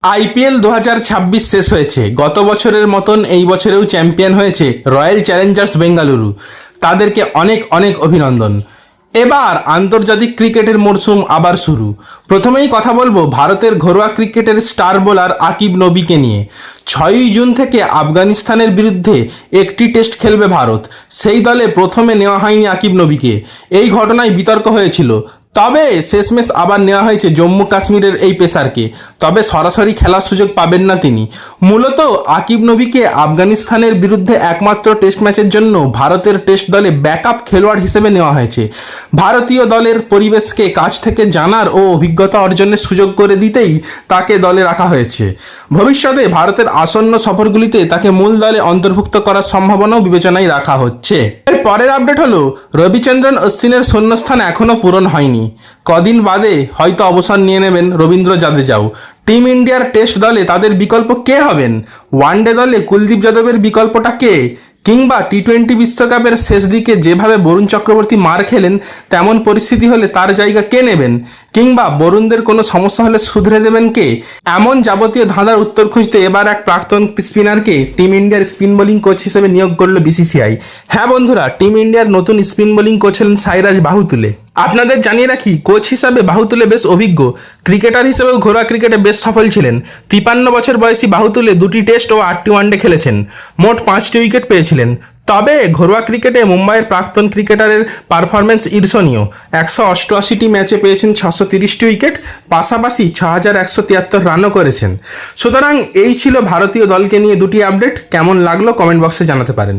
IPL 2026 শেষ হয়েছে। গত বছরের মতন এই বছরেও চ্যাম্পিয়ন হয়েছে রয়্যাল চ্যালেঞ্জার্স বেঙ্গালুরু। তাদেরকে অনেক অনেক অভিনন্দন। এবার আন্তর্জাতিক ক্রিকেটের মরশুম আবার শুরু। প্রথমেই কথা বলবো ভারতের ঘরোয়া ক্রিকেটের স্টার বোলার আকিব নবীকে নিয়ে। 6ই জুন থেকে আফগানিস্তানের বিরুদ্ধে একটি টেস্ট খেলবে ভারত। সেই দলে প্রথমে নেওয়া হয়নি আকিব নবীকে। এই ঘটনায় বিতর্ক হয়েছিল, তবে শেষমেশ আবার নেওয়া হয়েছে জম্মু কাশ্মীরের এই পেসারকে। তবে সরাসরি খেলার সুযোগ পাবেন না তিনি। মূলত আকিব নবীকে আফগানিস্তানের বিরুদ্ধে একমাত্র টেস্ট ম্যাচের জন্য ভারতের টেস্ট দলে ব্যাকআপ খেলোয়াড় হিসেবে নেওয়া হয়েছে। ভারতীয় দলের পরিবেশকে কাছ থেকে জানার ও অভিজ্ঞতা অর্জনের সুযোগ করে দিতেই তাকে দলে রাখা হয়েছে। ভবিষ্যতে ভারতের আসন্ন সফরগুলিতে তাকে মূল দলে অন্তর্ভুক্ত করার সম্ভাবনাও বিবেচনায় রাখা হচ্ছে। এর পরের আপডেট হলো রবিচন্দ্রন অশ্বিনের শূন্যস্থান এখনও পূরণ হয়নি। কদিন বাদে হয়তো অবসর নিয়ে নেবেন রবীন্দ্র জাদেজাও। টিম ইন্ডিয়ার টেস্ট দলে তাদের বিকল্প কে হবেন? ওয়ানডে দলে কুলদীপ যাদবের বিকল্পটা কে? কিংবা টি-20 বিশ্বকাপের শেষ দিকে যেভাবে বরুণ চক্রবর্তী মার খেলেন, তেমন পরিস্থিতি হলে তার জায়গা কে নেবেন? কিংবা বরুণদের কোনো সমস্যা হলে শুধরে দেবেন কে? এমন যাবতীয় ধাঁধার উত্তর খুঁজতে এবার এক প্রাক্তন স্পিনারকে টিম ইন্ডিয়ার স্পিন বোলিং কোচ হিসেবে নিয়োগ করলো বিসিসিআই। হ্যাঁ বন্ধুরা, টিম ইন্ডিয়ার নতুন স্পিন বোলিং কোচ হলেন সাইরাজ বাহুতুলে। আপনাদের জানিয়ে রাখি, কোচ হিসাবে বাহুতুলে বেশ অভিজ্ঞ। ক্রিকেটার হিসেবেও ঘরোয়া ক্রিকেটে বেশ সফল ছিলেন। 53 বছর বয়সী বাহুতুলে 2টি টেস্ট ও 8টি ওয়ানডে খেলেছেন। মোট 5টি উইকেট পেয়েছিলেন। তবে ঘরোয়া ক্রিকেটে মুম্বাইয়ের প্রাক্তন ক্রিকেটারের পারফরমেন্স ঈর্ষণীয়। 188টি ম্যাচে পেয়েছেন 630টি উইকেট, পাশাপাশি 6173 রানও করেছেন। সুতরাং এই ছিল ভারতীয় দলকে নিয়ে 2টি আপডেট। কেমন লাগলো কমেন্ট বক্সে জানাতে পারেন।